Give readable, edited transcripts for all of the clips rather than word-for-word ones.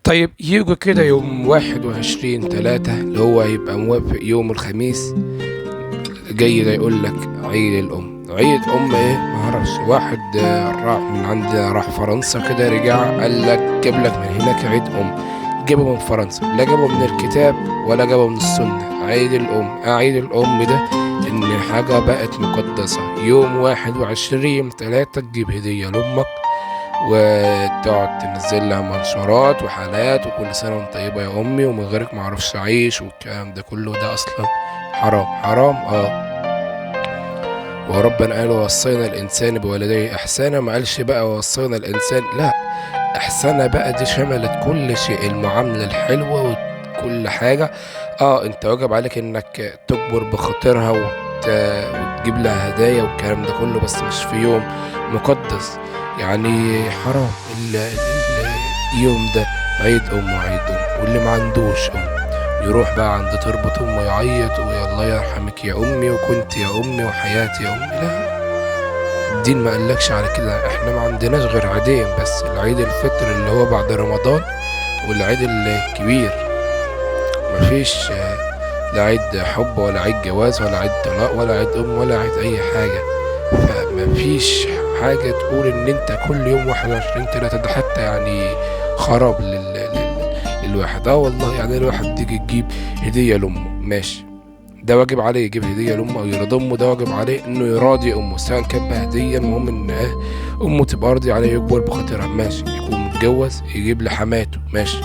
طيب ييجوا كده يوم 21/3 اللي هو هيبقى موافق يوم الخميس جاي ده يقول لك عيد الأم. عيد أم إيه؟ معرفش. واحد راح من عندنا، راح فرنسا كده، رجع قال لك جاب لك من هناك عيد أم. جابه من فرنسا، لا جابه من الكتاب ولا جابه من السنة. عيد الأم، عيد الأم ده إن حاجة بقت مقدسة. يوم 21/3 تجيب هدية لأمك وتقعد تنزل لها منشورات وحالات وكل سنة وانت طيبة يا أمي ومن غيرك معرفش أعيش والكلام ده كله. ده أصلا حرام حرام. وربنا قال ووصينا الإنسان بوالديه إحسانا، ما قالش بقى ووصينا الإنسان، لا، إحسانا بقى دي شملت كل شيء، المعاملة الحلوة وكل حاجة. انت واجب عليك انك تجبر بخاطرها وتجيب لها هدايا والكلام ده كله، بس مش في يوم مقدس. يعني حرام اليوم ده عيد أم وعيد أم. واللي ما عندوش أم يروح بقى عند تربة أمه يعيط ويا الله يرحمك يا أمي وكنت يا أمي وحياتي يا أمي. لا، الدين ما قالكش على كده. احنا ما عندناش غير عيدين بس، العيد الفطر اللي هو بعد رمضان والعيد الكبير. مفيش لا عيد حب ولا عيد جواز ولا عيد طلاق ولا عيد أم ولا عيد أي حاجة. فمفيش حاجة تقول إن أنت كل يوم 21/3 ده حتى يعني خراب للواحد. والله يعني الواحد تيجي تجيب هدية لأمه ماشي، ده واجب عليه يجيب هدية لأمه أو يرضي أمه، ده واجب عليه إنه يراضي أمه سواء كان بهدية. المهم إن أمه تبقى راضية عليه، يكبر بخاطرها ماشي. يكون متجوز يجيب لحماته ماشي،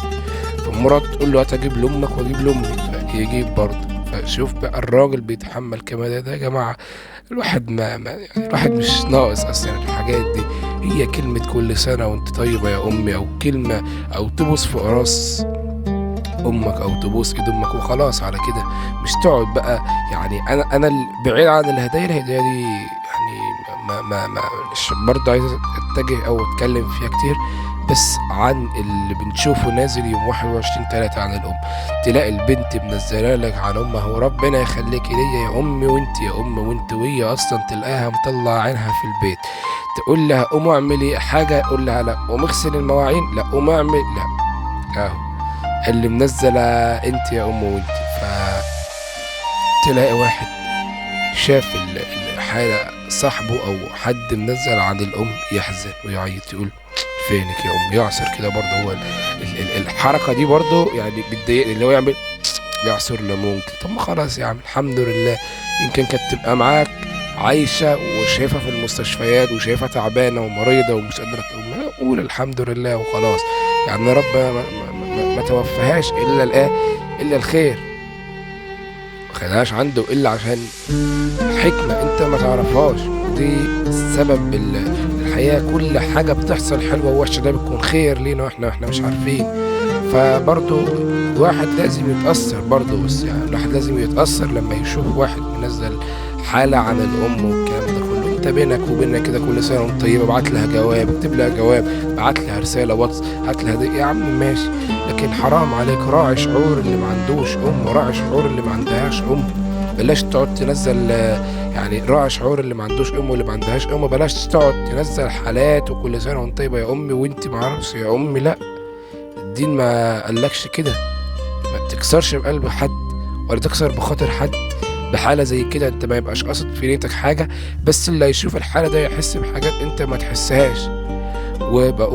فمراته تقول له هات أجيب لأمك وأجيب لأمي فيجيب برضه. فشوف بقى الراجل بيتحمل كمان. ده يا جماعة الواحد يعني الواحد مش ناقص أصلا الحاجات دي. هي كلمة كل سنة وأنت طيبة يا أمي، أو كلمة، أو تبوس في راس امك او تبوس ايد امك وخلاص على كده. مش تقعد بقى يعني انا بعيد عن الهدايا دي يعني ما مش برضه عايز اتجه او اتكلم فيها كتير، بس عن اللي بنشوفه نازل يوم 21/3 عن الام. تلاقي البنت منزله لك عن امها وربنا يخليكي ليا يا امي وانت يا ام وانت، وهي اصلا تلاقيها مطلع عينها في البيت. تقول لها قوم اعملي حاجه، قول لها لا. قوم اغسل المواعين، لا. قوم اعمل، لا. اللي منزلة انت يا ام وانت. فتلاقي واحد شاف الحالة صاحبه او حد منزل عن الام يحزن ويعيط يقول فينك يا ام، يعصر كده برضه. هو الحركة دي برضه يعني بتضايقني، اللي هو يعمل يعصر ليمون كده. طب ما خلاص يا عم الحمد لله، يمكن كانت تبقى معاك عايشة وشايفها في المستشفيات وشايفها تعبانة ومريضة ومش قادرة تقوم، قول الحمد لله وخلاص. يعني ربنا ما توفهاش الا الخير، ما خدهاش عنده الا عشان حكمة انت ما تعرفهاش. ودي سبب الحياة. كل حاجة بتحصل حلوة ووحشة ده بتكون خير لينا واحنا مش عارفين. فبرضو الواحد لازم يتأثر برضو، بس يعني الواحد لازم يتأثر لما يشوف واحد منزل حالة عن الأم والكلام ده كله. انت بينك وبينها كده كل سنة وانت طيبة، ابعت لها جواب، اكتب لها جواب، بعت لها رسالة واتس، هات لها هدية يا عم ماشي. لكن حرام عليك، راعي شعور اللي ما عندوش أم وراعي شعور اللي ما عندهاش أم. بلاش تقعد تنزل يعني راعي شعور اللي ما عندوش أم واللي ما عندهاش أم. بلاش تقعد تنزل حالات وكل سنة وانت طيبة يا أمي وانت معرفش يا أمي. لا، الدين ما قالكش كده. ما تكسرش بقلب حد ولا تكسر بخاطر حد بحالة زي كده. انت ما يبقاش قصد في نيتك حاجة، بس اللي هيشوف الحالة ده يحس بحاجات انت ما تحسهاش. وبقول